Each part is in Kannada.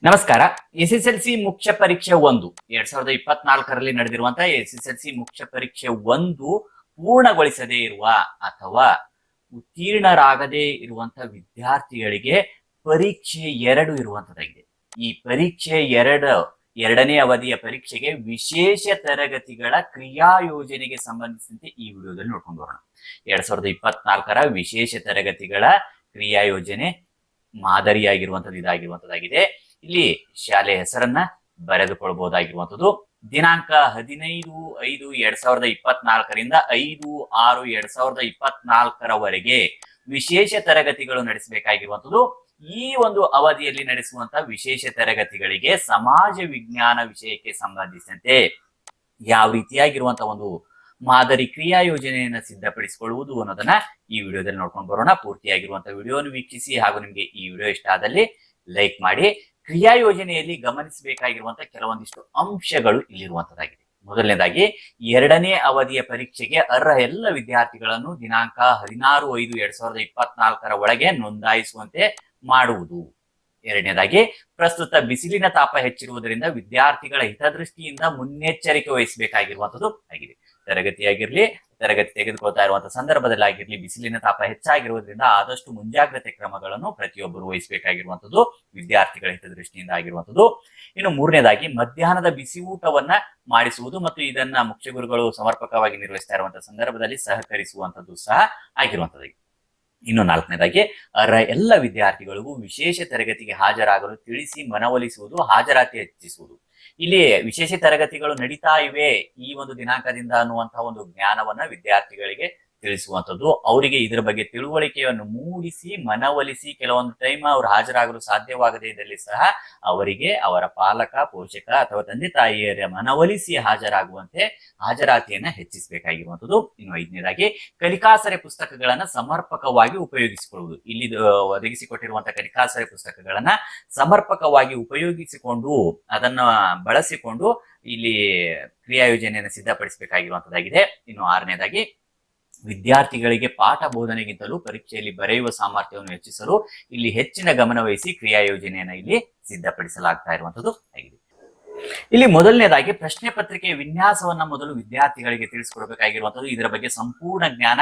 ನಮಸ್ಕಾರ. ಎಸ್ಎಸ್ಎಲ್ಸಿ ಮುಖ್ಯ ಪರೀಕ್ಷೆ 1 2024ರಲ್ಲಿ ನಡೆದಿರುವಂತಹ ಎಸ್ಎಸ್ಎಲ್ಸಿ ಮುಖ್ಯ ಪರೀಕ್ಷೆ 1 ಪೂರ್ಣಗೊಳಿಸದೇ ಇರುವ ಅಥವಾ ಉತ್ತೀರ್ಣರಾಗದೇ ಇರುವಂತಹ ವಿದ್ಯಾರ್ಥಿಗಳಿಗೆ ಪರೀಕ್ಷೆ 2 ಇರುವಂತದ್ದಾಗಿದೆ. ಈ ಪರೀಕ್ಷೆ 2ನೇ ಅವಧಿಯ ಪರೀಕ್ಷೆಗೆ ವಿಶೇಷ ತರಗತಿಗಳ ಕ್ರಿಯಾ ಯೋಜನೆಗೆ ಸಂಬಂಧಿಸಿದಂತೆ ಈ ವಿಡಿಯೋದಲ್ಲಿ ನೋಡ್ಕೊಂಡು ಬರೋಣ. 2024ರ ವಿಶೇಷ ತರಗತಿಗಳ ಕ್ರಿಯಾ ಯೋಜನೆ ಮಾದರಿಯಾಗಿರುವಂತದ್ದು ಇದಾಗಿರುವಂತದ್ದಾಗಿದೆ. ಇಲ್ಲಿ ಶಾಲೆ ಹೆಸರನ್ನ ಬರೆದುಕೊಳ್ಳಬಹುದಾಗಿರುವಂತದ್ದು. ದಿನಾಂಕ 15/5/2024ರಿಂದ 5/6/2024ರವರೆಗೆ ವಿಶೇಷ ತರಗತಿಗಳು ನಡೆಸಬೇಕಾಗಿರುವಂತದ್ದು. ಈ ಒಂದು ಅವಧಿಯಲ್ಲಿ ನಡೆಸುವಂತಹ ವಿಶೇಷ ತರಗತಿಗಳಿಗೆ ಸಮಾಜ ವಿಜ್ಞಾನ ವಿಷಯಕ್ಕೆ ಸಂಬಂಧಿಸಿದಂತೆ ಯಾವ ರೀತಿಯಾಗಿರುವಂತಹ ಒಂದು ಮಾದರಿ ಕ್ರಿಯಾ ಯೋಜನೆಯನ್ನ ಸಿದ್ಧಪಡಿಸಿಕೊಳ್ಳುವುದು ಅನ್ನೋದನ್ನ ಈ ವಿಡಿಯೋದಲ್ಲಿ ನೋಡ್ಕೊಂಡು ಬರೋಣ. ಪೂರ್ತಿಯಾಗಿರುವಂತಹ ವಿಡಿಯೋವನ್ನು ವೀಕ್ಷಿಸಿ ಹಾಗೂ ನಿಮಗೆ ಈ ವಿಡಿಯೋ ಇಷ್ಟ ಆದಲ್ಲಿ ಲೈಕ್ ಮಾಡಿ. ಕ್ರಿಯಾ ಯೋಜನೆಯಲ್ಲಿ ಗಮನಿಸಬೇಕಾಗಿರುವಂತಹ ಕೆಲವೊಂದಿಷ್ಟು ಅಂಶಗಳು ಇಲ್ಲಿರುವಂತದ್ದಾಗಿದೆ. ಮೊದಲನೇದಾಗಿ 2ನೇ ಅವಧಿಯ ಪರೀಕ್ಷೆಗೆ ಅರ್ಹ ಎಲ್ಲ ವಿದ್ಯಾರ್ಥಿಗಳನ್ನು ದಿನಾಂಕ 16/5/2024ರ ಒಳಗೆ ನೋಂದಾಯಿಸುವಂತೆ ಮಾಡುವುದು. ಎರಡನೇದಾಗಿ ಪ್ರಸ್ತುತ ಬಿಸಿಲಿನ ತಾಪ ಹೆಚ್ಚಿರುವುದರಿಂದ ವಿದ್ಯಾರ್ಥಿಗಳ ಹಿತದೃಷ್ಟಿಯಿಂದ ಮುನ್ನೆಚ್ಚರಿಕೆ ವಹಿಸಬೇಕಾಗಿರುವಂತದ್ದು ಆಗಿದೆ. ತರಗತಿ ತೆಗೆದುಕೊಳ್ತಾ ಇರುವಂತಹ ಸಂದರ್ಭದಲ್ಲಿ ಆಗಿರ್ಲಿ, ಬಿಸಿಲಿನ ತಾಪ ಹೆಚ್ಚಾಗಿರುವುದರಿಂದ ಆದಷ್ಟು ಮುಂಜಾಗ್ರತೆ ಕ್ರಮಗಳನ್ನು ಪ್ರತಿಯೊಬ್ಬರು ವಹಿಸಬೇಕಾಗಿರುವಂತದ್ದು ವಿದ್ಯಾರ್ಥಿಗಳ ಹಿತದೃಷ್ಟಿಯಿಂದ ಆಗಿರುವಂತದ್ದು. ಇನ್ನು ಮೂರನೇದಾಗಿ ಮಧ್ಯಾಹ್ನದ ಬಿಸಿ ಊಟವನ್ನ ಮಾಡಿಸುವುದು ಮತ್ತು ಇದನ್ನ ಮುಖ್ಯ ಗುರುಗಳು ಸಮರ್ಪಕವಾಗಿ ನಿರ್ವಹಿಸ್ತಾ ಇರುವಂತಹ ಸಂದರ್ಭದಲ್ಲಿ ಸಹಕರಿಸುವಂತದ್ದು ಸಹ ಆಗಿರುವಂತದ್ದು. ಇನ್ನು ನಾಲ್ಕನೇದಾಗಿ ಎಲ್ಲ ವಿದ್ಯಾರ್ಥಿಗಳಿಗೂ ವಿಶೇಷ ತರಗತಿಗೆ ಹಾಜರಾಗಲು ತಿಳಿಸಿ ಮನವೊಲಿಸುವುದು, ಹಾಜರಾತಿ ಹೆಚ್ಚಿಸುವುದು. ಇಲ್ಲಿ ವಿಶೇಷ ತರಗತಿಗಳು ನಡೀತಾ ಇವೆ ಈ ಒಂದು ದಿನಾಂಕದಿಂದ ಅನ್ನುವಂತಹ ಒಂದು ಜ್ಞಾನವನ್ನ ವಿದ್ಯಾರ್ಥಿಗಳಿಗೆ ತಿಳಿಸುವಂಥದ್ದು, ಅವರಿಗೆ ಇದರ ಬಗ್ಗೆ ತಿಳುವಳಿಕೆಯನ್ನು ಮೂಡಿಸಿ ಮನವೊಲಿಸಿ, ಕೆಲವೊಂದು ಟೈಮ್ ಅವ್ರು ಹಾಜರಾಗಲು ಸಾಧ್ಯವಾಗದೇ ಇದ್ದಲ್ಲಿ ಸಹ ಅವರಿಗೆ ಅವರ ಪಾಲಕ, ಪೋಷಕ ಅಥವಾ ತಂದೆ ತಾಯಿಯರ ಮನವೊಲಿಸಿ ಹಾಜರಾಗುವಂತೆ ಹಾಜರಾತಿಯನ್ನ ಹೆಚ್ಚಿಸಬೇಕಾಗಿರುವಂಥದ್ದು. ಇನ್ನು ಐದನೇದಾಗಿ ಕಲಿಕಾಸರೆ ಪುಸ್ತಕಗಳನ್ನ ಸಮರ್ಪಕವಾಗಿ ಉಪಯೋಗಿಸಿಕೊಳ್ಳುವುದು. ಇಲ್ಲಿ ಒದಗಿಸಿಕೊಟ್ಟಿರುವಂತಹ ಕಲಿಕಾಸರೆ ಪುಸ್ತಕಗಳನ್ನ ಸಮರ್ಪಕವಾಗಿ ಉಪಯೋಗಿಸಿಕೊಂಡು ಅದನ್ನ ಬಳಸಿಕೊಂಡು ಇಲ್ಲಿ ಕ್ರಿಯಾ ಯೋಜನೆಯನ್ನು ಸಿದ್ಧಪಡಿಸಬೇಕಾಗಿರುವಂತದ್ದಾಗಿದೆ. ಇನ್ನು ಆರನೇದಾಗಿ ವಿದ್ಯಾರ್ಥಿಗಳಿಗೆ ಪಾಠ ಬೋಧನೆಗಿಂತಲೂ ಪರೀಕ್ಷೆಯಲ್ಲಿ ಬರೆಯುವ ಸಾಮರ್ಥ್ಯವನ್ನು ಹೆಚ್ಚಿಸಲು ಇಲ್ಲಿ ಹೆಚ್ಚಿನ ಗಮನ ವಹಿಸಿ ಕ್ರಿಯಾ ಯೋಜನೆಯನ್ನ ಇಲ್ಲಿ ಸಿದ್ಧಪಡಿಸಲಾಗ್ತಾ ಇರುವಂತದ್ದು ಆಗಿದೆ. ಇಲ್ಲಿ ಮೊದಲನೇದಾಗಿ ಪ್ರಶ್ನೆ ಪತ್ರಿಕೆಯ ವಿನ್ಯಾಸವನ್ನ ಮೊದಲು ವಿದ್ಯಾರ್ಥಿಗಳಿಗೆ ತಿಳಿಸಿಕೊಡ್ಬೇಕಾಗಿರುವಂತದ್ದು. ಇದರ ಬಗ್ಗೆ ಸಂಪೂರ್ಣ ಜ್ಞಾನ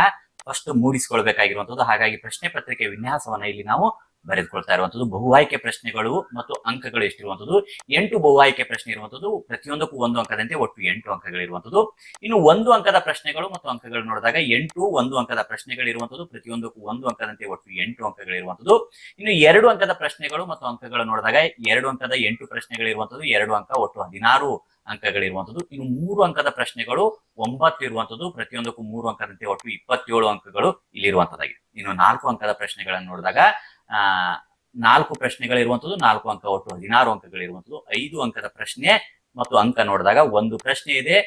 ಫಸ್ಟ್ ಮೂಡಿಸಿಕೊಳ್ಬೇಕಾಗಿರುವಂತದ್ದು. ಹಾಗಾಗಿ ಪ್ರಶ್ನೆ ಪತ್ರಿಕೆಯ ವಿನ್ಯಾಸವನ್ನ ಇಲ್ಲಿ ನಾವು ಬರೆದುಕೊಳ್ತಾ ಇರುವಂತದ್ದು. ಬಹು ಆಯ್ಕೆ ಪ್ರಶ್ನೆಗಳು ಮತ್ತು ಅಂಕಗಳು ಎಷ್ಟಿರುವಂತದ್ದು 8 ಬಹು ಆಯ್ಕೆ ಪ್ರಶ್ನೆ ಇರುವಂತದ್ದು. ಪ್ರತಿಯೊಂದಕ್ಕೂ 1 ಅಂಕದಂತೆ ಒಟ್ಟು 8 ಅಂಕಗಳಿರುವಂತದ್ದು. ಇನ್ನು 1 ಅಂಕದ ಪ್ರಶ್ನೆಗಳು ಮತ್ತು ಅಂಕಗಳು ನೋಡಿದಾಗ 8 1 ಅಂಕದ ಪ್ರಶ್ನೆಗಳಿರುವಂತದ್ದು. ಪ್ರತಿಯೊಂದಕ್ಕೂ 1 ಅಂಕದಂತೆ ಒಟ್ಟು 8 ಅಂಕಗಳಿರುವಂತದ್ದು. ಇನ್ನು 2 ಅಂಕದ ಪ್ರಶ್ನೆಗಳು ಮತ್ತು ಅಂಕಗಳು ನೋಡಿದಾಗ 2 ಅಂಕದ 8 ಪ್ರಶ್ನೆಗಳಿರುವಂತದ್ದು. 2 ಅಂಕ ಒಟ್ಟು 16 ಅಂಕಗಳಿರುವಂತದ್ದು. ಇನ್ನು 3 ಅಂಕದ ಪ್ರಶ್ನೆಗಳು 9 ಇರುವಂತದ್ದು. ಪ್ರತಿಯೊಂದಕ್ಕೂ 3 ಅಂಕದಂತೆ ಒಟ್ಟು 27 ಅಂಕಗಳು ಇಲ್ಲಿರುವಂತದ್ದಾಗಿದೆ. ಇನ್ನು 4 ಅಂಕದ ಪ್ರಶ್ನೆಗಳನ್ನು ನೋಡಿದಾಗ 4 ಪ್ರಶ್ನೆಗಳಿರುವಂತದ್ದು. 4 ಅಂಕ ಒಟ್ಟು 16 ಅಂಕಗಳಿರುವಂತದ್ದು. 5 ಅಂಕದ ಪ್ರಶ್ನೆ ಮತ್ತು ಅಂಕ ನೋಡಿದಾಗ 1 ಪ್ರಶ್ನೆ ಇದೆ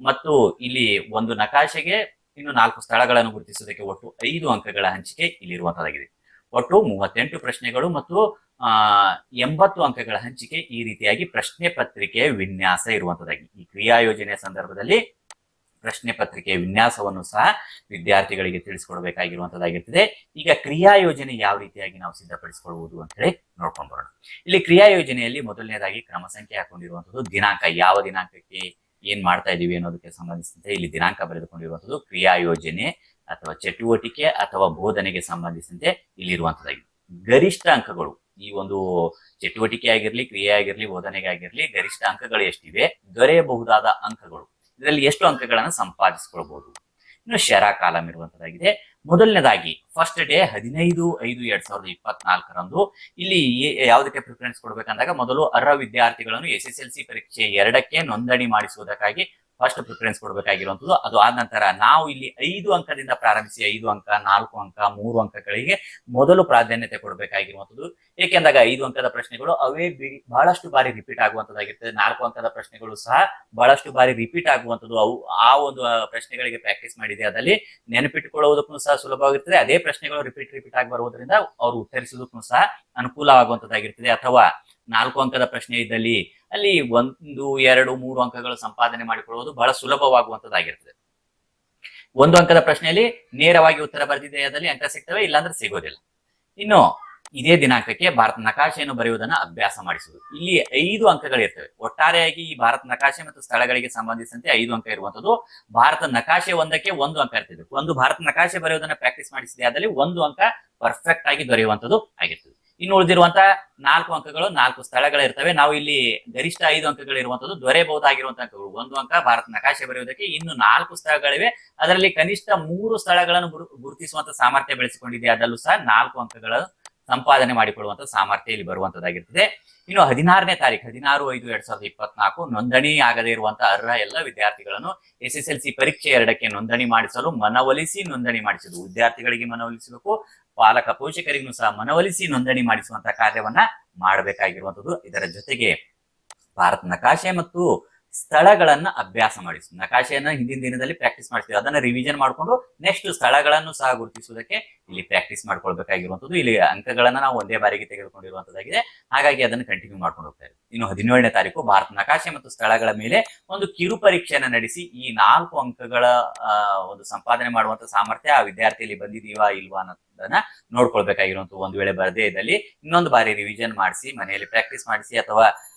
ಮತ್ತು ಇಲ್ಲಿ 1 ನಕಾಶೆಗೆ ಇನ್ನು 4 ಸ್ಥಳಗಳನ್ನು ಗುರುತಿಸುವುದಕ್ಕೆ ಒಟ್ಟು 5 ಅಂಕಗಳ ಹಂಚಿಕೆ ಇಲ್ಲಿರುವಂತದ್ದಾಗಿದೆ. ಒಟ್ಟು 38 ಪ್ರಶ್ನೆಗಳು ಮತ್ತು 80 ಅಂಕಗಳ ಹಂಚಿಕೆ ಈ ರೀತಿಯಾಗಿ ಪ್ರಶ್ನೆ ಪತ್ರಿಕೆಯ ವಿನ್ಯಾಸ ಇರುವಂತದ್ದಾಗಿ ಈ ಕ್ರಿಯಾ ಯೋಜನೆಯ ಸಂದರ್ಭದಲ್ಲಿ ಪ್ರಶ್ನೆ ಪತ್ರಿಕೆಯ ವಿನ್ಯಾಸವನ್ನು ಸಹ ವಿದ್ಯಾರ್ಥಿಗಳಿಗೆ ತಿಳಿಸಿಕೊಡ್ಬೇಕಾಗಿರುವಂತದ್ದಾಗಿರ್ತದೆ. ಈಗ ಕ್ರಿಯಾ ಯೋಜನೆ ಯಾವ ರೀತಿಯಾಗಿ ನಾವು ಸಿದ್ಧಪಡಿಸಿಕೊಳ್ಳಬಹುದು ಅಂತ ಹೇಳಿ ನೋಡ್ಕೊಂಡು ಬರೋಣ. ಇಲ್ಲಿ ಕ್ರಿಯಾ ಯೋಜನೆಯಲ್ಲಿ ಮೊದಲನೇದಾಗಿ ಕ್ರಮ ಸಂಖ್ಯೆ ಹಾಕೊಂಡಿರುವಂತದ್ದು, ದಿನಾಂಕ ಯಾವ ದಿನಾಂಕಕ್ಕೆ ಏನ್ ಮಾಡ್ತಾ ಇದೀವಿ ಅನ್ನೋದಕ್ಕೆ ಸಂಬಂಧಿಸಿದಂತೆ ಇಲ್ಲಿ ದಿನಾಂಕ ಬರೆದುಕೊಂಡಿರುವಂತದ್ದು, ಕ್ರಿಯಾ ಯೋಜನೆ ಅಥವಾ ಚಟುವಟಿಕೆ ಅಥವಾ ಬೋಧನೆಗೆ ಸಂಬಂಧಿಸಿದಂತೆ ಇಲ್ಲಿರುವಂತದ್ದಾಗಿದೆ. ಗರಿಷ್ಠ ಅಂಕಗಳು ಈ ಒಂದು ಚಟುವಟಿಕೆ ಆಗಿರ್ಲಿ, ಕ್ರಿಯೆ ಆಗಿರ್ಲಿ, ಬೋಧನೆಗೆ ಆಗಿರ್ಲಿ ಗರಿಷ್ಠ ಅಂಕಗಳು ಎಷ್ಟಿವೆ, ದೊರೆಯಬಹುದಾದ ಅಂಕಗಳು, ಇದರಲ್ಲಿ ಎಷ್ಟು ಅಂಕಗಳನ್ನು ಸಂಪಾದಿಸಿಕೊಳ್ಬಹುದು. ಇನ್ನು ಶರ ಕಾಲಂ ಇರುವಂತದ್ದಾಗಿದೆ. ಮೊದಲನೇದಾಗಿ ಫಸ್ಟ್ ಡೇ 15/5/2024ರಂದು ಇಲ್ಲಿ ಯಾವುದಕ್ಕೆ ಪ್ರಿಫರೆನ್ಸ್ ಕೊಡ್ಬೇಕಂದಾಗ ಮೊದಲು ಅರ್ಹ ವಿದ್ಯಾರ್ಥಿಗಳನ್ನು SSLC ಪರೀಕ್ಷೆ 2ಕ್ಕೆ ನೋಂದಣಿ ಮಾಡಿಸುವುದಕ್ಕಾಗಿ ಫಸ್ಟ್ ಪ್ರಿಫರೆನ್ಸ್ ಕೊಡಬೇಕಾಗಿರುವಂತದ್ದು. ಅದು ಆದ ನಂತರ ನಾವು ಇಲ್ಲಿ 5 ಅಂಕದಿಂದ ಪ್ರಾರಂಭಿಸಿ 5 ಅಂಕ 4 ಅಂಕ 3 ಅಂಕಗಳಿಗೆ ಮೊದಲು ಪ್ರಾಧಾನ್ಯತೆ ಕೊಡಬೇಕಾಗಿರುವಂತದ್ದು. ಏಕೆಂದಾಗ 5 ಅಂಕದ ಪ್ರಶ್ನೆಗಳು ಅವೇ ಬಹಳಷ್ಟು ಬಾರಿ ರಿಪೀಟ್ ಆಗುವಂತದ್ದಾಗಿರ್ತದೆ. 4 ಅಂಕದ ಪ್ರಶ್ನೆಗಳು ಸಹ ಬಹಳಷ್ಟು ಬಾರಿ ರಿಪೀಟ್ ಆಗುವಂತದ್ದು. ಅವು ಆ ಒಂದು ಪ್ರಶ್ನೆಗಳಿಗೆ ಪ್ರಾಕ್ಟೀಸ್ ಮಾಡಿದೆ ಅದಲ್ಲಿ ನೆನಪಿಟ್ಟುಕೊಳ್ಳುವುದಕ್ಕೂ ಸಹ ಸುಲಭವಾಗಿರ್ತದೆ. ಅದೇ ಪ್ರಶ್ನೆಗಳು ರಿಪೀಟ್ ಆಗಿ ಬರುವುದರಿಂದ ಅವರು ಉತ್ತರಿಸುವುದಕ್ಕೂ ಸಹ ಅನುಕೂಲವಾಗುವಂತದ್ದಾಗಿರ್ತದೆ. ಅಥವಾ 4 ಅಂಕದ ಪ್ರಶ್ನೆ ಇದ್ದಲ್ಲಿ ಅಲ್ಲಿ 1 2 3 ಅಂಕಗಳು ಸಂಪಾದನೆ ಮಾಡಿಕೊಳ್ಳುವುದು ಬಹಳ ಸುಲಭವಾಗುವಂತದ್ದಾಗಿರ್ತದೆ. 1 ಅಂಕದ ಪ್ರಶ್ನೆಯಲ್ಲಿ ನೇರವಾಗಿ ಉತ್ತರ ಬರೆದಿದೆ ಅದಲ್ಲಿ ಅಂಕ ಸಿಗ್ತವೆ, ಇಲ್ಲಾಂದ್ರೆ ಸಿಗೋದಿಲ್ಲ. ಇನ್ನು ಇದೇ ದಿನಾಂಕಕ್ಕೆ ಭಾರತ ನಕಾಶೆಯನ್ನು ಬರೆಯುವುದನ್ನು ಅಭ್ಯಾಸ ಮಾಡಿಸುವುದು. ಇಲ್ಲಿ 5 ಅಂಕಗಳಿರ್ತವೆ. ಒಟ್ಟಾರೆಯಾಗಿ ಈ ಭಾರತ ನಕಾಶೆ ಮತ್ತು ಸ್ಥಳಗಳಿಗೆ ಸಂಬಂಧಿಸಿದಂತೆ 5 ಅಂಕ ಇರುವಂತದ್ದು. ಭಾರತ ನಕಾಶೆ ಒಂದಕ್ಕೆ 1 ಅಂಕ ಇರ್ತದೆ. ಒಂದು ಭಾರತ ನಕಾಶೆ ಬರೆಯುವುದನ್ನ ಪ್ರಾಕ್ಟೀಸ್ ಮಾಡಿಸಿದೆ ಆದಲ್ಲಿ 1 ಅಂಕ ಪರ್ಫೆಕ್ಟ್ ಆಗಿ ದೊರೆಯುವಂತದ್ದು ಆಗಿರ್ತದೆ. ಇನ್ನು ಉಳಿದಿರುವಂತ 4 ಅಂಕಗಳು 4 ಸ್ಥಳಗಳಿರ್ತವೆ. ನಾವು ಇಲ್ಲಿ ಗರಿಷ್ಠ 5 ಅಂಕಗಳು ಇರುವಂತದ್ದು. ದೊರೆಯಬಹುದಾಗಿರುವಂತಹ ಅಂಕಗಳು 1 ಅಂಕ ಭಾರತ ನಕಾಶೆ ಬರೆಯುವುದಕ್ಕೆ, ಇನ್ನು 4 ಸ್ಥಳಗಳಿವೆ. ಅದರಲ್ಲಿ ಕನಿಷ್ಠ 3 ಸ್ಥಳಗಳನ್ನು ಗುರುತಿಸುವಂತ ಸಾಮರ್ಥ್ಯ ಬೆಳೆಸಿಕೊಂಡಿದೆ. ಅದರಲ್ಲೂ ಸಹ 4 ಅಂಕಗಳ ಸಂಪಾದನೆ ಮಾಡಿಕೊಳ್ಳುವಂತ ಸಾಮರ್ಥ್ಯ ಇಲ್ಲಿ ಬರುವಂತದ್ದಾಗಿರ್ತದೆ. ಇನ್ನು 16ನೇ ತಾರೀಕು 16/5/2024 ನೋಂದಣಿ ಆಗದೇ ಇರುವಂತಹ ಅರ್ಹ ಎಲ್ಲ ವಿದ್ಯಾರ್ಥಿಗಳನ್ನು SSLC ಪರೀಕ್ಷೆ 2ಕ್ಕೆ ನೋಂದಣಿ ಮಾಡಿಸಲು ಮನವೊಲಿಸಿ ನೋಂದಣಿ ಮಾಡಿಸುವುದು. ವಿದ್ಯಾರ್ಥಿಗಳಿಗೆ ಮನವೊಲಿಸಬೇಕು, ಪಾಲಕ ಪೋಷಕರಿಗೂ ಸಹ ಮನವೊಲಿಸಿ ನೋಂದಣಿ ಮಾಡಿಸುವಂತಹ ಕಾರ್ಯವನ್ನ ಮಾಡಬೇಕಾಗಿರುವಂತದ್ದು. ಇದರ ಜೊತೆಗೆ ಭಾರತ ನಕಾಶೆ ಮತ್ತು ಸ್ಥಳಗಳನ್ನ ಅಭ್ಯಾಸ ಮಾಡಿಸುದು. ನಕಾಶೆಯನ್ನ ಹಿಂದಿನ ದಿನದಲ್ಲಿ ಪ್ರಾಕ್ಟೀಸ್ ಮಾಡ್ತೀವಿ, ಅದನ್ನ ರಿವಿಷನ್ ಮಾಡಿಕೊಂಡು ನೆಕ್ಸ್ಟ್ ಸ್ಥಳಗಳನ್ನು ಸಹ ಗುರುತಿಸುವುದಕ್ಕೆ ಇಲ್ಲಿ ಪ್ರಾಕ್ಟೀಸ್ ಮಾಡ್ಕೊಳ್ಬೇಕಾಗಿರುವಂತದ್ದು. ಇಲ್ಲಿ ಅಂಕಗಳನ್ನ ನಾವು ಒಂದೇ ಬಾರಿಗೆ ತೆಗೆದುಕೊಂಡಿರುವಂತದ್ದಾಗಿದೆ. ಹಾಗಾಗಿ ಅದನ್ನು ಕಂಟಿನ್ಯೂ ಮಾಡ್ಕೊಂಡು ಹೋಗ್ತಾ ಇದ್ದೀವಿ. ಇನ್ನು 17ನೇ ತಾರೀಕು ಭಾರತ ನಕಾಶೆ ಮತ್ತು ಸ್ಥಳಗಳ ಮೇಲೆ ಒಂದು ಕಿರು ಪರೀಕ್ಷೆಯನ್ನ ನಡೆಸಿ ಈ 4 ಅಂಕಗಳ ಒಂದು ಸಂಪಾದನೆ ಮಾಡುವಂತ ಸಾಮರ್ಥ್ಯ ಆ ವಿದ್ಯಾರ್ಥಿಯಲ್ಲಿ ಬಂದಿದೀವಾ ಇಲ್ವಾ ಅನ್ನೋದನ್ನ ನೋಡ್ಕೊಳ್ಬೇಕಾಗಿರುವಂತ. ಒಂದು ವೇಳೆ ಬರದೇ ಇದ್ದಲ್ಲಿ ಇನ್ನೊಂದು ಬಾರಿ ರಿವಿಷನ್ ಮಾಡಿಸಿ ಮನೆಯಲ್ಲಿ ಪ್ರಾಕ್ಟೀಸ್ ಮಾಡಿಸಿ ಅಥವಾ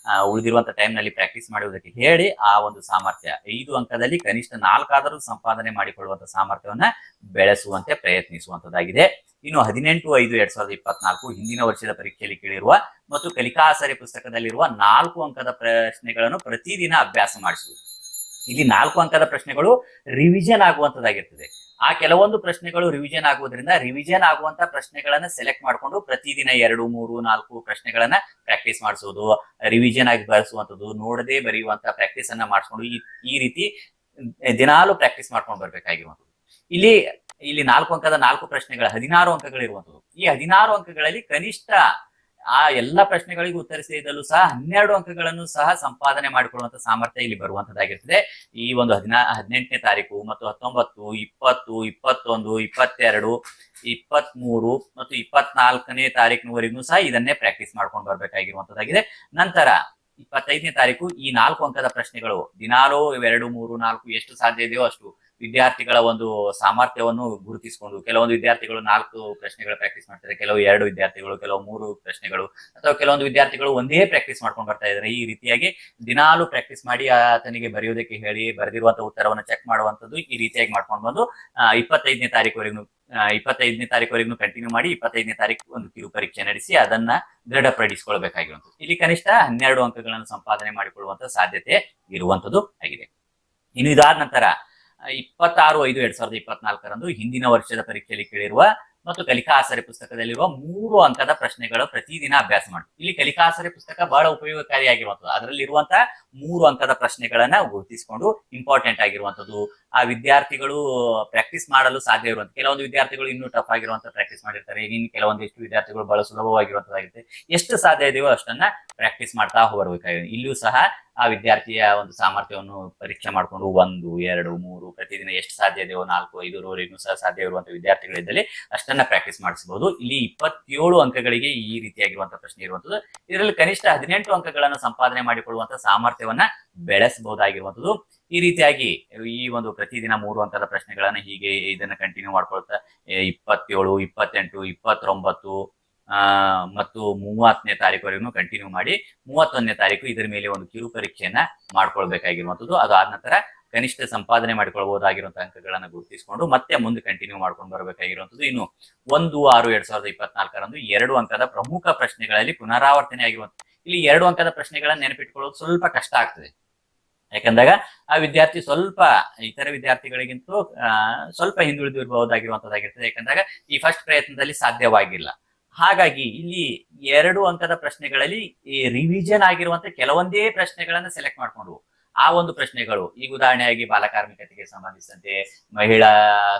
ಉಳಿದಿರುವಂತ ಟೈಮ್ ನಲ್ಲಿ ಪ್ರಾಕ್ಟೀಸ್ ಮಾಡುವುದಕ್ಕೆ ಹೇಳಿ ಆ ಒಂದು ಸಾಮರ್ಥ್ಯ 5 ಅಂಕದಲ್ಲಿ ಕನಿಷ್ಠ 4 ಆದರೂ ಸಂಪಾದನೆ ಮಾಡಿಕೊಳ್ಳುವಂತ ಸಾಮರ್ಥ್ಯವನ್ನ ಬೆಳೆಸುವಂತೆ ಪ್ರಯತ್ನಿಸುವಂತದ್ದಾಗಿದೆ. ಇನ್ನು 18/5/2024 ಹಿಂದಿನ ವರ್ಷದ ಪರೀಕ್ಷೆಯಲ್ಲಿ ಕೇಳಿರುವ ಮತ್ತು ಕಲಿಕಾಸರೆ ಪುಸ್ತಕದಲ್ಲಿರುವ 4 ಅಂಕದ ಪ್ರಶ್ನೆಗಳನ್ನು ಪ್ರತಿದಿನ ಅಭ್ಯಾಸ ಮಾಡಿಸುವುದು. ಇಲ್ಲಿ 4 ಅಂಕದ ಪ್ರಶ್ನೆಗಳು ರಿವಿಷನ್ ಆಗುವಂತದ್ದಾಗಿರ್ತದೆ. ಆ ಕೆಲವೊಂದು ಪ್ರಶ್ನೆಗಳು ರಿವಿಷನ್ ಆಗುವುದರಿಂದ ರಿವಿಷನ್ ಆಗುವಂತ ಪ್ರಶ್ನೆಗಳನ್ನ ಸೆಲೆಕ್ಟ್ ಮಾಡಿಕೊಂಡು ಪ್ರತಿದಿನ 2, 3, 4 ಪ್ರಶ್ನೆಗಳನ್ನ ಪ್ರಾಕ್ಟೀಸ್ ಮಾಡಿಸುವುದು, ರಿವಿಷನ್ ಆಗಿ ಬರೆಸುವಂತದ್ದು, ನೋಡದೆ ಬರೆಯುವಂತ ಪ್ರಾಕ್ಟೀಸ್ ಅನ್ನ ಮಾಡಿಸ್ಕೊಂಡು ಈ ರೀತಿ ದಿನಾಲು ಪ್ರಾಕ್ಟೀಸ್ ಮಾಡ್ಕೊಂಡು ಬರ್ಬೇಕಾಗಿರುವಂತದ್ದು. ಇಲ್ಲಿ 4 ಅಂಕದ 4 ಪ್ರಶ್ನೆಗಳ 16 ಅಂಕಗಳು ಇರುವಂತದ್ದು. ಈ 16 ಅಂಕಗಳಲ್ಲಿ ಕನಿಷ್ಠ ಆ ಎಲ್ಲ ಪ್ರಶ್ನೆಗಳಿಗೂ ಉತ್ತರಿಸದೇ ಇದ್ದಲ್ಲೂ ಸಹ 12 ಅಂಕಗಳನ್ನು ಸಹ ಸಂಪಾದನೆ ಮಾಡಿಕೊಳ್ಳುವಂತ ಸಾಮರ್ಥ್ಯ ಇಲ್ಲಿ ಬರುವಂತದ್ದಾಗಿರ್ತದೆ. ಈ ಒಂದು 18ನೇ ತಾರೀಕು ಮತ್ತು 19, 20, 21, 22, 23 ಮತ್ತು 24ನೇ ತಾರೀಕಿನವರೆಗೂ ಸಹ ಇದನ್ನೇ ಪ್ರಾಕ್ಟೀಸ್ ಮಾಡ್ಕೊಂಡು ಬರ್ಬೇಕಾಗಿರುವಂತದ್ದಾಗಿದೆ. ನಂತರ 25ನೇ ತಾರೀಕು ಈ 4 ಅಂಕದ ಪ್ರಶ್ನೆಗಳು ದಿನಾಲೂ 2, 3, 4 ಎಷ್ಟು ಸಾಧ್ಯ ಇದೆಯೋ ಅಷ್ಟು ವಿದ್ಯಾರ್ಥಿಗಳ ಒಂದು ಸಾಮರ್ಥ್ಯವನ್ನು ಗುರುತಿಸಿಕೊಂಡು, ಕೆಲವೊಂದು ವಿದ್ಯಾರ್ಥಿಗಳು 4 ಪ್ರಶ್ನೆಗಳ ಪ್ರಾಕ್ಟೀಸ್ ಮಾಡ್ತಾರೆ, ಕೆಲವು 2 ವಿದ್ಯಾರ್ಥಿಗಳು, ಕೆಲವು 3 ಪ್ರಶ್ನೆಗಳು, ಅಥವಾ ಕೆಲವೊಂದು ವಿದ್ಯಾರ್ಥಿಗಳು ಒಂದೇ ಪ್ರಾಕ್ಟೀಸ್ ಮಾಡ್ಕೊಂಡು ಬರ್ತಾ ಇದ್ದಾರೆ. ಈ ರೀತಿಯಾಗಿ ದಿನಾಲು ಪ್ರಾಕ್ಟೀಸ್ ಮಾಡಿ ಆತನಿಗೆ ಬರೆಯುವುದಕ್ಕೆ ಹೇಳಿ ಬರೆದಿರುವಂತಹ ಉತ್ತರವನ್ನು ಚೆಕ್ ಮಾಡುವಂತದ್ದು ಈ ರೀತಿಯಾಗಿ ಮಾಡ್ಕೊಂಡು ಬಂದು 25ನೇ ತಾರೀಕುವರೆಗೂ ಕಂಟಿನ್ಯೂ ಮಾಡಿ 25ನೇ ತಾರೀಕು ಒಂದು ಕಿರು ಪರೀಕ್ಷೆ ನಡೆಸಿ ಅದನ್ನ ದೃಢಪಡಿಸಿಕೊಳ್ಬೇಕಾಗಿರುವಂಥದ್ದು. ಇಲ್ಲಿ ಕನಿಷ್ಠ 12 ಅಂಕಗಳನ್ನು ಸಂಪಾದನೆ ಮಾಡಿಕೊಳ್ಳುವಂತ ಸಾಧ್ಯತೆ ಇರುವಂತದ್ದು ಆಗಿದೆ. ಇನ್ನು ಇದಾದ ನಂತರ 26/5/2024 ಹಿಂದಿನ ವರ್ಷದ ಪರೀಕ್ಷೆಯಲ್ಲಿ ಕೇಳಿರುವ ಮತ್ತು ಕಲಿಕಾಸರೆ ಪುಸ್ತಕದಲ್ಲಿರುವ 3 ಅಂಕದ ಪ್ರಶ್ನೆಗಳು ಪ್ರತಿದಿನ ಅಭ್ಯಾಸ ಮಾಡಿ. ಇಲ್ಲಿ ಕಲಿಕಾಸರೆ ಪುಸ್ತಕ ಬಹಳ ಉಪಯೋಗಕಾರಿಯಾಗಿರುವಂತದ್ದು. ಅದರಲ್ಲಿರುವಂತಹ 3 ಅಂಕದ ಪ್ರಶ್ನೆಗಳನ್ನ ಗುರುತಿಸಿಕೊಂಡು ಇಂಪಾರ್ಟೆಂಟ್ ಆಗಿರುವಂತದ್ದು, ಆ ವಿದ್ಯಾರ್ಥಿಗಳು ಪ್ರಾಕ್ಟೀಸ್ ಮಾಡಲು ಸಾಧ್ಯ ಇರುವಂತ. ಕೆಲವೊಂದು ವಿದ್ಯಾರ್ಥಿಗಳು ಇನ್ನೂ ಟಫ್ ಆಗಿರುವಂತ ಪ್ರಾಕ್ಟೀಸ್ ಮಾಡಿರ್ತಾರೆ, ಇನ್ನು ಕೆಲವೊಂದಿಷ್ಟು ವಿದ್ಯಾರ್ಥಿಗಳು ಬಹಳ ಸುಲಭವಾಗಿರುವಂತದ್ದಾಗಿರುತ್ತೆ. ಎಷ್ಟು ಸಾಧ್ಯ ಇದೆಯೋ ಅಷ್ಟನ್ನ ಪ್ರಾಕ್ಟೀಸ್ ಮಾಡ್ತಾ ಹೋಗಬೇಕಾಗಿದೆ. ಇಲ್ಲಿಯೂ ಸಹ ಆ ವಿದ್ಯಾರ್ಥಿಯ ಒಂದು ಸಾಮರ್ಥ್ಯವನ್ನು ಪರೀಕ್ಷೆ ಮಾಡಿಕೊಂಡು 1, 2, 3 ಪ್ರತಿದಿನ ಎಷ್ಟು ಸಾಧ್ಯ ಇದೆಯೋ 4, 5 ಸಹ ಸಾಧ್ಯ ಇರುವಂತಹ ವಿದ್ಯಾರ್ಥಿಗಳಿದ್ದಲ್ಲಿ ಅಷ್ಟನ್ನ ಪ್ರಾಕ್ಟೀಸ್ ಮಾಡಿಸಬಹುದು. ಇಲ್ಲಿ 27 ಅಂಕಗಳಿಗೆ ಈ ರೀತಿಯಾಗಿರುವಂತಹ ಪ್ರಶ್ನೆ ಇರುವಂತದ್ದು. ಇದರಲ್ಲಿ ಕನಿಷ್ಠ 18 ಅಂಕಗಳನ್ನು ಸಂಪಾದನೆ ಮಾಡಿಕೊಳ್ಳುವಂತಹ ಸಾಮರ್ಥ್ಯವನ್ನ ಬೆಳೆಸಬಹುದಾಗಿರುವಂತದ್ದು. ಈ ರೀತಿಯಾಗಿ ಈ ಒಂದು ಪ್ರತಿದಿನ 3 ಅಂಕದ ಪ್ರಶ್ನೆಗಳನ್ನ ಹೀಗೆ ಇದನ್ನ ಕಂಟಿನ್ಯೂ ಮಾಡ್ಕೊಳ್ತಾ 27, 28, 29 ಮತ್ತು 30ನೇ ತಾರೀಕುವರೆಗೂ ಕಂಟಿನ್ಯೂ ಮಾಡಿ 31ನೇ ತಾರೀಕು ಇದರ ಮೇಲೆ ಒಂದು ಕಿರು ಪರೀಕ್ಷೆಯನ್ನ ಮಾಡ್ಕೊಳ್ಬೇಕಾಗಿರುವಂತದ್ದು. ಅದಾದ ನಂತರ ಕನಿಷ್ಠ ಸಂಪಾದನೆ ಮಾಡಿಕೊಳ್ಳಬಹುದಾಗಿರುವಂತಹ ಅಂಕಗಳನ್ನ ಗುರುತಿಸಿಕೊಂಡು ಮತ್ತೆ ಮುಂದೆ ಕಂಟಿನ್ಯೂ ಮಾಡ್ಕೊಂಡು ಬರಬೇಕಾಗಿರುವಂತದ್ದು. ಇನ್ನು 1/6/2024 2 ಅಂಕದ ಪ್ರಮುಖ ಪ್ರಶ್ನೆಗಳಲ್ಲಿ ಪುನರಾವರ್ತನೆ ಆಗಿರುವಂತ. ಇಲ್ಲಿ 2 ಅಂಕದ ಪ್ರಶ್ನೆಗಳನ್ನ ನೆನಪಿಟ್ಕೊಳ್ಳೋದು ಸ್ವಲ್ಪ ಕಷ್ಟ ಆಗ್ತದೆ. ಯಾಕಂದಾಗ ಆ ವಿದ್ಯಾರ್ಥಿ ಸ್ವಲ್ಪ ಇತರ ವಿದ್ಯಾರ್ಥಿಗಳಿಗಿಂತೂ ಸ್ವಲ್ಪ ಹಿಂದುಳಿದಿರಬಹುದಾಗಿರುವಂತದ್ದಾಗಿರ್ತದೆ. ಯಾಕಂದಾಗ ಈ ಫಸ್ಟ್ ಪ್ರಯತ್ನದಲ್ಲಿ ಸಾಧ್ಯವಾಗಿಲ್ಲ. ಹಾಗಾಗಿ ಇಲ್ಲಿ 2 ಅಂಕದ ಪ್ರಶ್ನೆಗಳಲ್ಲಿ ಈ ರಿವಿಷನ್ ಆಗಿರುವಂತ ಕೆಲವೊಂದೇ ಪ್ರಶ್ನೆಗಳನ್ನ ಸೆಲೆಕ್ಟ್ ಮಾಡ್ಕೊಂಡು ಆ ಒಂದು ಪ್ರಶ್ನೆಗಳು, ಈಗ ಉದಾಹರಣೆಯಾಗಿ ಬಾಲಕಾರ್ಮಿಕತೆಗೆ ಸಂಬಂಧಿಸಿದಂತೆ, ಮಹಿಳಾ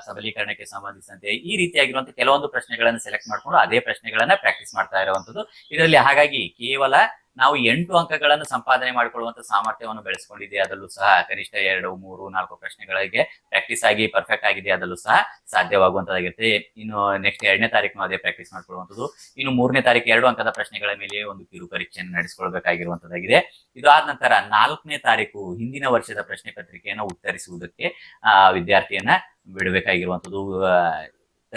ಸಬಲೀಕರಣಕ್ಕೆ ಸಂಬಂಧಿಸಿದಂತೆ ಈ ರೀತಿಯಾಗಿರುವಂತಹ ಕೆಲವೊಂದು ಪ್ರಶ್ನೆಗಳನ್ನ ಸೆಲೆಕ್ಟ್ ಮಾಡ್ಕೊಂಡು ಅದೇ ಪ್ರಶ್ನೆಗಳನ್ನ ಪ್ರಾಕ್ಟೀಸ್ ಮಾಡ್ತಾ ಇರುವಂತದ್ದು ಇದರಲ್ಲಿ. ಹಾಗಾಗಿ ಕೇವಲ ನಾವು 8 ಅಂಕಗಳನ್ನು ಸಂಪಾದನೆ ಮಾಡಿಕೊಳ್ಳುವಂತ ಸಾಮರ್ಥ್ಯವನ್ನು ಬೆಳೆಸ್ಕೊಂಡಿದೆ. ಅದರಲ್ಲೂ ಸಹ ಕನಿಷ್ಠ 2, 3, 4 ಪ್ರಶ್ನೆಗಳಿಗೆ ಪ್ರಾಕ್ಟೀಸ್ ಆಗಿ ಪರ್ಫೆಕ್ಟ್ ಆಗಿದೆ, ಅದರಲ್ಲೂ ಸಹ ಸಾಧ್ಯವಾಗುವಂತದ್ದಾಗಿರುತ್ತೆ. ಇನ್ನು ನೆಕ್ಸ್ಟ್ 2ನೇ ತಾರೀಕು ಅದೇ ಪ್ರಾಕ್ಟೀಸ್ ಮಾಡ್ಕೊಳ್ಳುವಂಥದ್ದು. ಇನ್ನು 3ನೇ ತಾರೀಕು 2 ಅಂಕದ ಪ್ರಶ್ನೆಗಳ ಮೇಲೆ ಒಂದು ಕಿರು ಪರೀಕ್ಷೆಯನ್ನು ನಡೆಸಿಕೊಳ್ಬೇಕಾಗಿರುವಂತದ್ದಾಗಿದೆ. ಇದಾದ ನಂತರ 4ನೇ ತಾರೀಕು ಹಿಂದಿನ ವರ್ಷದ ಪ್ರಶ್ನೆ ಪತ್ರಿಕೆಯನ್ನು ಉತ್ತರಿಸುವುದಕ್ಕೆ ವಿದ್ಯಾರ್ಥಿಯನ್ನ ಬಿಡಬೇಕಾಗಿರುವಂತದ್ದು.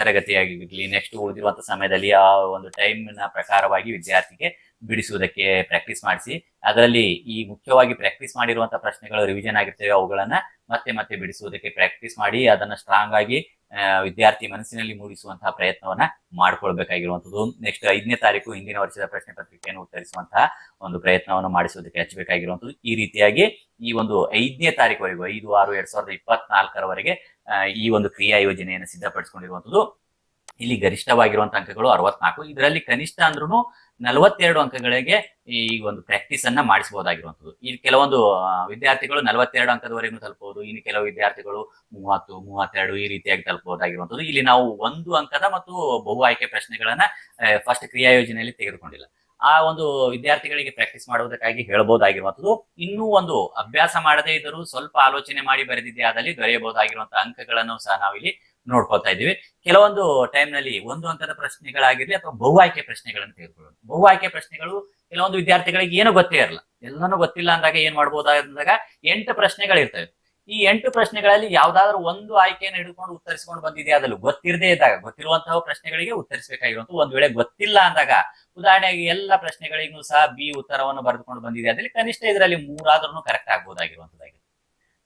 ತರಗತಿಯಾಗಿರ್ಲಿ, ನೆಕ್ಸ್ಟ್ ಉಳಿದಿರುವಂತಹ ಸಮಯದಲ್ಲಿ ಆ ಒಂದು ಟೈಮ್ ನ ಪ್ರಕಾರವಾಗಿ ವಿದ್ಯಾರ್ಥಿಗೆ ಬಿಡಿಸುವುದಕ್ಕೆ ಪ್ರಾಕ್ಟೀಸ್ ಮಾಡಿಸಿ, ಅದರಲ್ಲಿ ಈ ಮುಖ್ಯವಾಗಿ ಪ್ರಾಕ್ಟೀಸ್ ಮಾಡಿರುವಂತಹ ಪ್ರಶ್ನೆಗಳು ರಿವಿಷನ್ ಆಗಿರ್ತವೆ, ಅವುಗಳನ್ನ ಮತ್ತೆ ಮತ್ತೆ ಬಿಡಿಸುವುದಕ್ಕೆ ಪ್ರಾಕ್ಟೀಸ್ ಮಾಡಿ ಅದನ್ನ ಸ್ಟ್ರಾಂಗ್ ಆಗಿ ವಿದ್ಯಾರ್ಥಿ ಮನಸ್ಸಿನಲ್ಲಿ ಮೂಡಿಸುವಂತಹ ಪ್ರಯತ್ನವನ್ನ ಮಾಡ್ಕೊಳ್ಬೇಕಾಗಿರುವಂತದ್ದು. ನೆಕ್ಸ್ಟ್ 5ನೇ ತಾರೀಕು ಹಿಂದಿನ ವರ್ಷದ ಪ್ರಶ್ನೆ ಪತ್ರಿಕೆಯನ್ನು ಉತ್ತರಿಸುವಂತಹ ಒಂದು ಪ್ರಯತ್ನವನ್ನು ಮಾಡಿಸುವುದಕ್ಕೆ ಹಚ್ಚಬೇಕಾಗಿರುವಂತದ್ದು. ಈ ರೀತಿಯಾಗಿ ಈ ಒಂದು 5ನೇ ತಾರೀಕುವರೆಗೂ 5/6/2024 ಈ ಒಂದು ಕ್ರಿಯಾ ಯೋಜನೆಯನ್ನು ಸಿದ್ಧಪಡಿಸಿಕೊಂಡಿರುವಂತದ್ದು. ಇಲ್ಲಿ ಗರಿಷ್ಠವಾಗಿರುವಂತಹ ಅಂಕಗಳು 64. ಇದರಲ್ಲಿ ಕನಿಷ್ಠ ಅಂದ್ರೂ 42 ಅಂಕಗಳಿಗೆ ಈ ಒಂದು ಪ್ರಾಕ್ಟೀಸ್ ಅನ್ನ ಮಾಡಿಸಬಹುದಾಗಿರುವಂತದ್ದು. ಈ ಕೆಲವೊಂದು ವಿದ್ಯಾರ್ಥಿಗಳು 42 ಅಂಕದವರೆಗೂ ತಲುಪಬಹುದು, ಇನ್ನು ಕೆಲವು ವಿದ್ಯಾರ್ಥಿಗಳು 30, 32 ಈ ರೀತಿಯಾಗಿ ತಲುಪಬಹುದಾಗಿರುವಂತದ್ದು. ಇಲ್ಲಿ ನಾವು 1 ಅಂಕದ ಮತ್ತು ಬಹು ಆಯ್ಕೆ ಪ್ರಶ್ನೆಗಳನ್ನ ಫಸ್ಟ್ ಕ್ರಿಯಾ ಯೋಜನೆಯಲ್ಲಿ ತೆಗೆದುಕೊಂಡಿಲ್ಲ. ಆ ಒಂದು ವಿದ್ಯಾರ್ಥಿಗಳಿಗೆ ಪ್ರಾಕ್ಟೀಸ್ ಮಾಡುವುದಕ್ಕಾಗಿ ಹೇಳಬಹುದಾಗಿರುವಂತದ್ದು. ಇನ್ನೂ ಒಂದು ಅಭ್ಯಾಸ ಮಾಡದೇ ಇದ್ದರೂ ಸ್ವಲ್ಪ ಆಲೋಚನೆ ಮಾಡಿ ಬರೆದಿದ್ದೇ ಆದಲ್ಲಿ ದೊರೆಯಬಹುದಾಗಿರುವಂತಹ ಅಂಕಗಳನ್ನು ಸಹ ನಾವಿಲ್ಲಿ ನೋಡ್ಕೊಳ್ತಾ ಇದ್ದೀವಿ. ಕೆಲವೊಂದು ಟೈಮ್ ನಲ್ಲಿ 1 ಅಂಕದ ಪ್ರಶ್ನೆಗಳಾಗಿರ್ಲಿ ಅಥವಾ ಬಹು ಆಯ್ಕೆ ಪ್ರಶ್ನೆಗಳನ್ನು ತೆಗೆದುಕೊಳ್ಳೋದು. ಬಹು ಆಯ್ಕೆ ಪ್ರಶ್ನೆಗಳು ಕೆಲವೊಂದು ವಿದ್ಯಾರ್ಥಿಗಳಿಗೆ ಏನೂ ಗೊತ್ತೇ ಇರಲ್ಲ, ಎಲ್ಲಾನು ಗೊತ್ತಿಲ್ಲ ಅಂದಾಗ ಏನ್ ಮಾಡ್ಬೋದಾದಾಗ 8 ಪ್ರಶ್ನೆಗಳಿರ್ತವೆ. ಈ 8 ಪ್ರಶ್ನೆಗಳಲ್ಲಿ ಯಾವ್ದಾದ್ರು ಒಂದು ಆಯ್ಕೆಯನ್ನು ಹಿಡ್ಕೊಂಡು ಉತ್ತರಿಸಿಕೊಂಡು ಬಂದಿದೆ ಅದಲ್ಲೂ ಗೊತ್ತಿರದೇ ಇದ್ದಾಗ ಗೊತ್ತಿರುವಂತಹ ಪ್ರಶ್ನೆಗಳಿಗೆ ಉತ್ತರಿಸಬೇಕಾಗಿರುವಂತ. ಒಂದ್ ವೇಳೆ ಗೊತ್ತಿಲ್ಲ ಅಂದಾಗ ಉದಾಹರಣೆಗೆ ಎಲ್ಲ ಪ್ರಶ್ನೆಗಳಿಗೂ ಸಹ ಬಿ ಉತ್ತರವನ್ನು ಬರೆದುಕೊಂಡು ಬಂದಿದೆ ಅದ್ರಲ್ಲಿ ಕನಿಷ್ಠ ಇದರಲ್ಲಿ 3 ಆದ್ರೂ ಕರೆಕ್ಟ್ ಆಗ್ಬೋದಾಗಿರುವಂತದ್ದಾಗಿದೆ.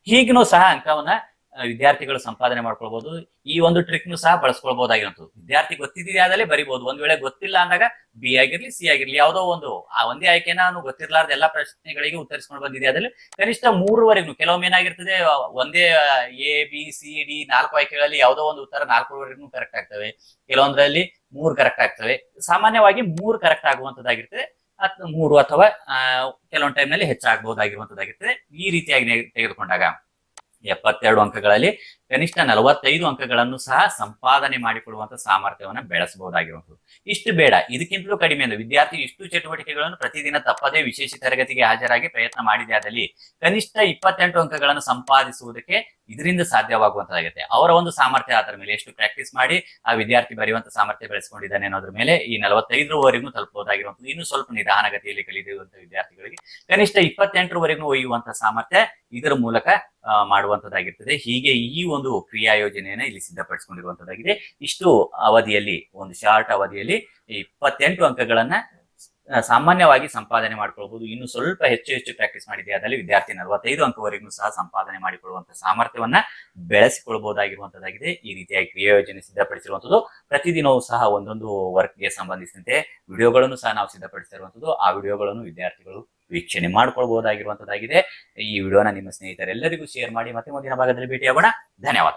ಹೀಗೂ ಸಹ ಅಂಕವನ್ನ ವಿದ್ಯಾರ್ಥಿಗಳು ಸಂಪಾದನೆ ಮಾಡ್ಕೊಳ್ಬಹುದು. ಈ ಒಂದು ಟ್ರಿಕ್ ನು ಸಹ ಬಳಸ್ಕೊಳ್ಬಹುದಾಗಿರುವಂತದ್ದು. ವಿದ್ಯಾರ್ಥಿ ಗೊತ್ತಿದೆ ಆದಲ್ಲಿ ಬರಿಬಹುದು. ಒಂದ್ ವೇಳೆ ಗೊತ್ತಿಲ್ಲ ಅಂದಾಗ ಬಿ ಆಗಿರ್ಲಿ ಸಿ ಆಗಿರ್ಲಿ ಯಾವುದೋ ಒಂದು ಒಂದೇ ಆಯ್ಕೆನ ನಾನು ಗೊತ್ತಿರಲಾರ್ದ ಎಲ್ಲಾ ಪ್ರಶ್ನೆಗಳಿಗೆ ಉತ್ತರಿಸಿಕೊಂಡು ಬಂದಿದೆ ಅದ್ರಲ್ಲಿ ಕನಿಷ್ಠ 3ವರೆಗೂ ಕೆಲವೊಮ್ಮೆ ಏನಾಗಿರ್ತದೆ ಒಂದೇ ABCD 4 ಆಯ್ಕೆಗಳಲ್ಲಿ ಯಾವುದೋ ಒಂದು ಉತ್ತರ 4ವರೆಗೂ ಕರೆಕ್ಟ್ ಆಗ್ತವೆ, ಕೆಲವೊಂದರಲ್ಲಿ 3 ಕರೆಕ್ಟ್ ಆಗ್ತವೆ. ಸಾಮಾನ್ಯವಾಗಿ 3 ಕರೆಕ್ಟ್ ಆಗುವಂತದ್ದಾಗಿರ್ತದೆ, 3 ಅಥವಾ ಕೆಲವೊಂದು ಟೈಮ್ ನಲ್ಲಿ ಹೆಚ್ಚಾಗಬಹುದಾಗಿರುವಂತದ್ದಾಗಿರ್ತದೆ. ಈ ರೀತಿಯಾಗಿ ತೆಗೆದುಕೊಂಡಾಗ 72 ಅಂಕಗಳಲ್ಲಿ ಕನಿಷ್ಠ 45 ಅಂಕಗಳನ್ನು ಸಹ ಸಂಪಾದನೆ ಮಾಡಿಕೊಳ್ಳುವಂತ ಸಾಮರ್ಥ್ಯವನ್ನು ಬೆಳೆಸಬಹುದಾಗಿರುವಂಥದ್ದು. ಇಷ್ಟು ಬೇಡ, ಇದಕ್ಕಿಂತಲೂ ಕಡಿಮೆ ಅಂದ್ರೆ ವಿದ್ಯಾರ್ಥಿ ಇಷ್ಟು ಚಟುವಟಿಕೆಗಳನ್ನು ಪ್ರತಿದಿನ ತಪ್ಪದೇ ವಿಶೇಷ ತರಗತಿಗೆ ಹಾಜರಾಗಿ ಪ್ರಯತ್ನ ಮಾಡಿದೆ ಆದಲ್ಲಿ ಕನಿಷ್ಠ 28 ಅಂಕಗಳನ್ನು ಸಂಪಾದಿಸುವುದಕ್ಕೆ ಇದರಿಂದ ಸಾಧ್ಯವಾಗುವಂತದಾಗುತ್ತೆ. ಅವರ ಒಂದು ಸಾಮರ್ಥ್ಯ ಅದರ ಮೇಲೆ ಎಷ್ಟು ಪ್ರಾಕ್ಟೀಸ್ ಮಾಡಿ ಆ ವಿದ್ಯಾರ್ಥಿ ಬರೆಯುವಂತ ಸಾಮರ್ಥ್ಯ ಬೆಳೆಸ್ಕೊಂಡಿದ್ದಾನೆ ಅನ್ನೋದ್ರ ಮೇಲೆ ಈ 45ರವರೆಗೂ ತಲುಪಬಹುದಾಗಿರುವಂಥದ್ದು. ಇನ್ನು ಸ್ವಲ್ಪ ನಿಧಾನಗತಿಯಲ್ಲಿ ಕಲಿಯುವಂತಹ ವಿದ್ಯಾರ್ಥಿಗಳಿಗೆ ಕನಿಷ್ಠ 28ರವರೆಗೂ ಒಯ್ಯುವಂತಹ ಸಾಮರ್ಥ್ಯ ಇದರ ಮೂಲಕ ಮಾಡುವಂತದ್ದಾಗಿರ್ತದೆ. ಹೀಗೆ ಈ ಒಂದು ಕ್ರಿಯಾ ಯೋಜನೆಯನ್ನ ಇಲ್ಲಿ ಸಿದ್ಧಪಡಿಸಿಕೊಂಡಿರುವಂತದ್ದಾಗಿದೆ. ಇಷ್ಟು ಅವಧಿಯಲ್ಲಿ, ಒಂದು ಶಾರ್ಟ್ ಅವಧಿಯಲ್ಲಿ 28 ಅಂಕಗಳನ್ನ ಸಾಮಾನ್ಯವಾಗಿ ಸಂಪಾದನೆ ಮಾಡ್ಕೊಳ್ಬಹುದು. ಇನ್ನು ಸ್ವಲ್ಪ ಹೆಚ್ಚು ಪ್ರಾಕ್ಟೀಸ್ ಮಾಡಿದೆ ಅದಲ್ಲಿ ವಿದ್ಯಾರ್ಥಿ 45 ಅಂಕವರೆಗೂ ಸಹ ಸಂಪಾದನೆ ಮಾಡಿಕೊಳ್ಳುವಂತಹ ಸಾಮರ್ಥ್ಯವನ್ನ ಬೆಳೆಸಿಕೊಳ್ಳಬಹುದಾಗಿರುವಂತದ್ದಾಗಿದೆ. ಈ ರೀತಿಯಾಗಿ ಕ್ರಿಯಾ ಯೋಜನೆ ಸಿದ್ಧಪಡಿಸಿರುವಂತದ್ದು. ಪ್ರತಿದಿನವೂ ಸಹ ಒಂದೊಂದು ವರ್ಕ್ಗೆ ಸಂಬಂಧಿಸಿದಂತೆ ವಿಡಿಯೋಗಳನ್ನು ಸಹ ನಾವು ಸಿದ್ಧಪಡಿಸಿರುವಂತದ್ದು. ಆ ವಿಡಿಯೋಗಳನ್ನು ವಿದ್ಯಾರ್ಥಿಗಳು ವೀಕ್ಷಣೆ ಮಾಡ್ಕೊಳ್ಬಹುದಾಗಿರುವಂತದ್ದಾಗಿದೆ. ಈ ವಿಡಿಯೋನ ನಿಮ್ಮ ಸ್ನೇಹಿತರೆಲ್ಲರಿಗೂ ಶೇರ್ ಮಾಡಿ. ಮತ್ತೆ ಮುಂದಿನ ಭಾಗದಲ್ಲಿ ಭೇಟಿಯಾಗೋಣ. ಧನ್ಯವಾದ.